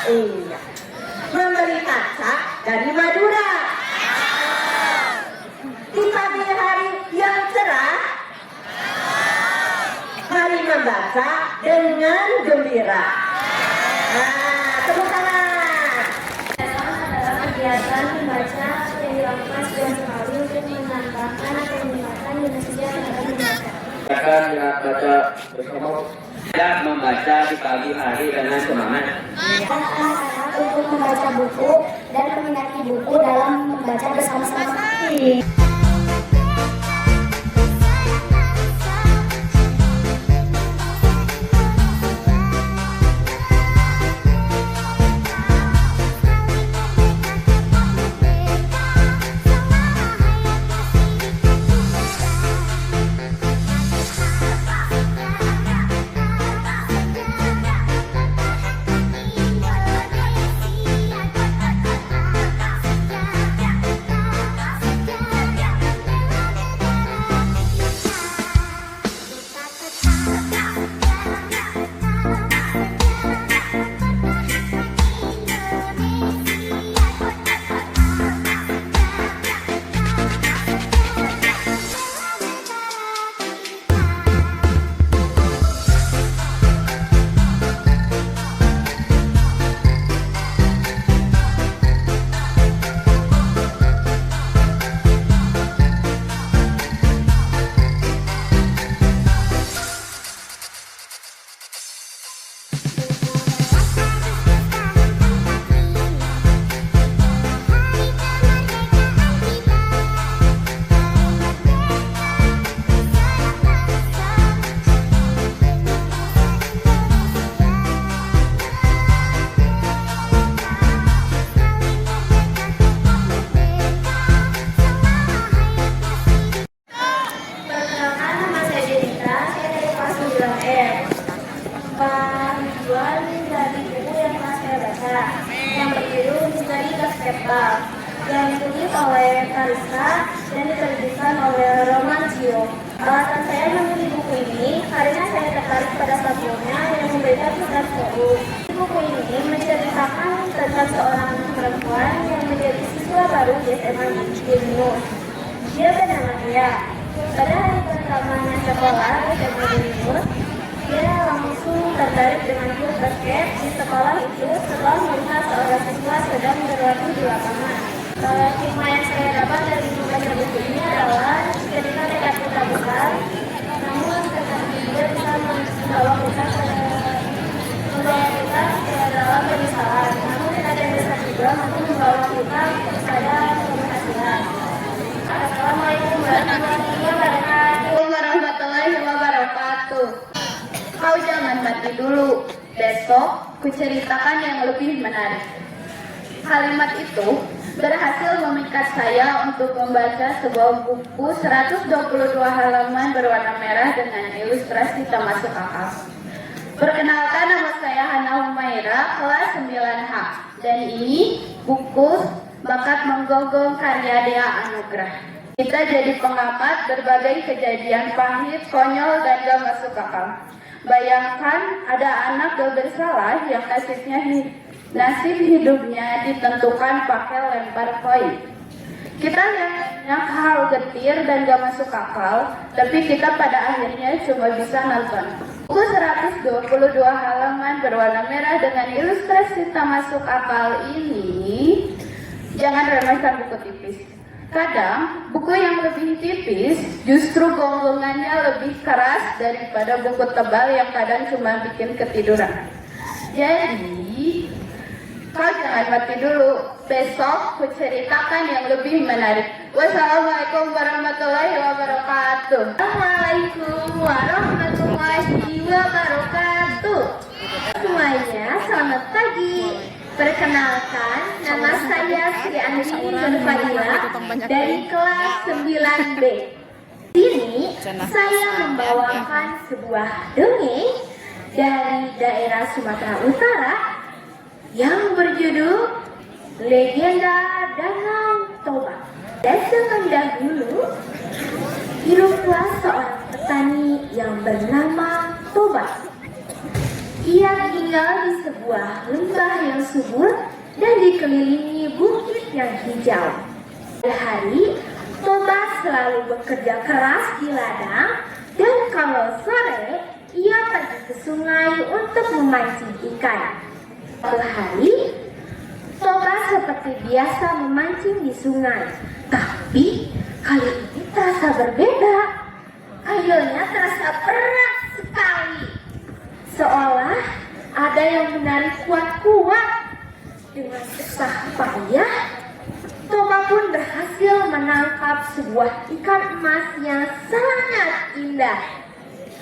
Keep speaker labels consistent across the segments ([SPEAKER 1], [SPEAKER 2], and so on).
[SPEAKER 1] Iya. Membeli kaca dari Madura. Di pagi hari yang cerah, mari membaca dengan gembira. Nah, tepuk tangan.
[SPEAKER 2] Adalah kegiatan membaca yang dilakukan setiap sekali untuk menambahkan keminatan dan sejarah dalam membaca.
[SPEAKER 3] Silakan dengan baca bersama. Tidak membaca di pagi hari dengan semangat.
[SPEAKER 2] Anak-anak untuk membaca buku dan meminati buku dalam membaca bersama-sama. Yang berjudul Misteri Basketball yang ditulis oleh Karissa dan diterbitkan oleh Romancio. Alasan saya memilih buku ini karena saya tertarik pada satunya yang memberikan kesan seru. Buku ini menceritakan tentang seorang perempuan yang menjadi siswa baru di SMA Yunus. Dia bernama Dia. Pada hari pertamanya sekolah di SMA Yunus, dia langsung tertarik dengan klub basket di sekolah itu setelah melihat seorang siswa sedang berlatih di lapangan. Hikmah yang saya dapat dari membaca buku ini adalah cerita nekat kita besar, namun tetapi juga bisa membawa kita ke dalam penyesalan. Namun ada yang bisa juga mampu membawa kita kepada keberhasilan. Assalamualaikum warahmatullahi wabarakatuh. Kau jangan mati dulu, besok kuceritakan yang lebih menarik. Kalimat itu berhasil memikat saya untuk membaca sebuah buku 122 halaman berwarna merah dengan ilustrasi tak masuk akal. Perkenalkan, nama saya Hana Humaira, kelas 9H. Dan ini buku Bakat Menggonggong karya Dea Anugrah. Kita jadi pengamat berbagai kejadian pahit, konyol, dan gak masuk akal. Bayangkan ada anak gak bersalah yang nasib hidupnya ditentukan pakai lempar koin. Kita lihat banyak hal getir dan gak masuk akal, tapi kita pada akhirnya cuma bisa nonton. Buku 122 halaman berwarna merah dengan ilustrasi tak masuk akal ini, jangan remehkan buku tipis. Kadang, buku yang lebih tipis justru gonggongannya lebih keras daripada buku tebal yang kadang cuma bikin ketiduran. Jadi, kau jangan mati dulu. Besok kuceritakan yang lebih menarik. Wassalamualaikum warahmatullahi wabarakatuh.
[SPEAKER 4] Assalamualaikum warahmatullahi wabarakatuh. Semuanya, selamat pagi. Perkenalkan, nama saya Sri Andri Nurfadila dari kelas 9B. Di sini saya membawakan sebuah dongeng dari daerah Sumatera Utara yang berjudul Legenda Danau Toba. Dan zaman dahulu, hiduplah seorang petani yang bernama Toba. Ia tinggal di sebuah lembah yang subur dan dikelilingi bukit yang hijau. Pada hari, Toba selalu bekerja keras di ladang, dan kalau sore, ia pergi ke sungai untuk memancing ikan. Suatu hari, Toba seperti biasa memancing di sungai, tapi kali ini terasa berbeda. Airnya terasa berat sekali, seolah ada yang menarik kuat-kuat. Dengan susah payah, Toba pun berhasil menangkap sebuah ikan emas yang sangat indah.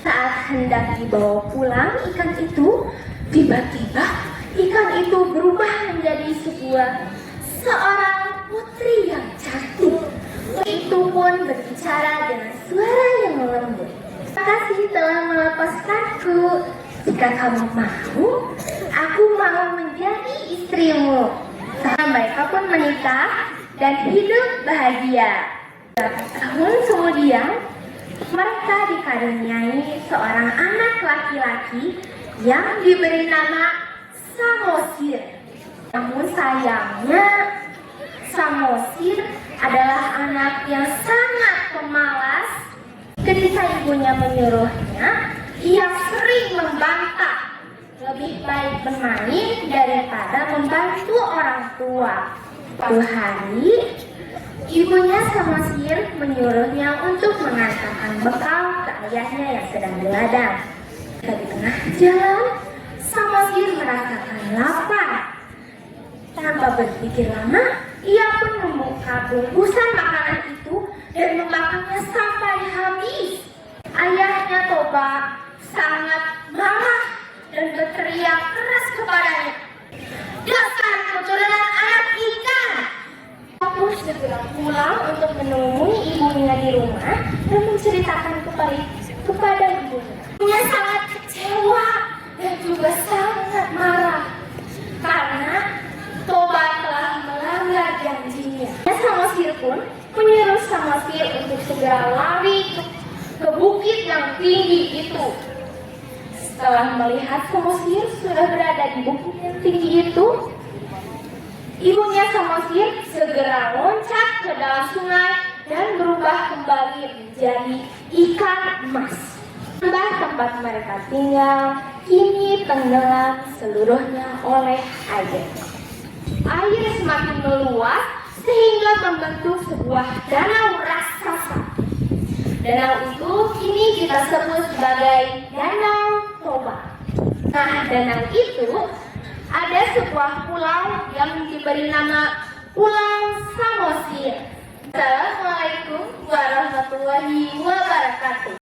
[SPEAKER 4] Saat hendak dibawa pulang ikan itu, tiba-tiba ikan itu berubah menjadi seorang putri yang cantik. Itu pun berbicara dengan suara yang lembut. Terima kasih telah melepaskanku. Jika kamu mau, aku mau menjadi istrimu. Mereka pun menikah dan hidup bahagia. Beberapa tahun kemudian, mereka dikaruniai seorang anak laki-laki yang diberi nama Samosir. Namun sayangnya, Samosir adalah anak yang sangat pemalas. Ketika ibunya menyuruhnya, ia sering membantah. Lebih baik bermain daripada membantu orang tua. Suatu hari, ibunya Samosir menyuruhnya untuk mengantarkan bekal ke ayahnya yang sedang di ladang. Di tengah jalan, Samosir merasakan lapar. Tanpa berpikir lama, ia pun membuka bungkusan makanan itu dan memakannya sampai habis. Ayahnya Toba sangat marah dan berteriak keras kepadanya, "Dasar keturunan anak ikan!" Aku segera pulang untuk menemui ibunya di rumah dan menceritakan kepada ibunya. Ibunya sangat kecewa dan juga sangat marah karena Toba telah melanggar janjinya. Samosir pun menyuruh Samosir untuk segera lari ke bukit yang tinggi itu. Setelah melihat Samosir sudah berada di bukit yang tinggi itu, ibunya Samosir segera loncat ke dalam sungai dan berubah kembali menjadi ikan emas. Tempat mereka tinggal kini tenggelam seluruhnya oleh air. Air semakin meluas sehingga membentuk sebuah danau raksasa. Danau itu kini kita sebut sebagai Danau Toba. Nah, danau itu ada sebuah pulau yang diberi nama Pulau Samosir. Assalamualaikum warahmatullahi wabarakatuh.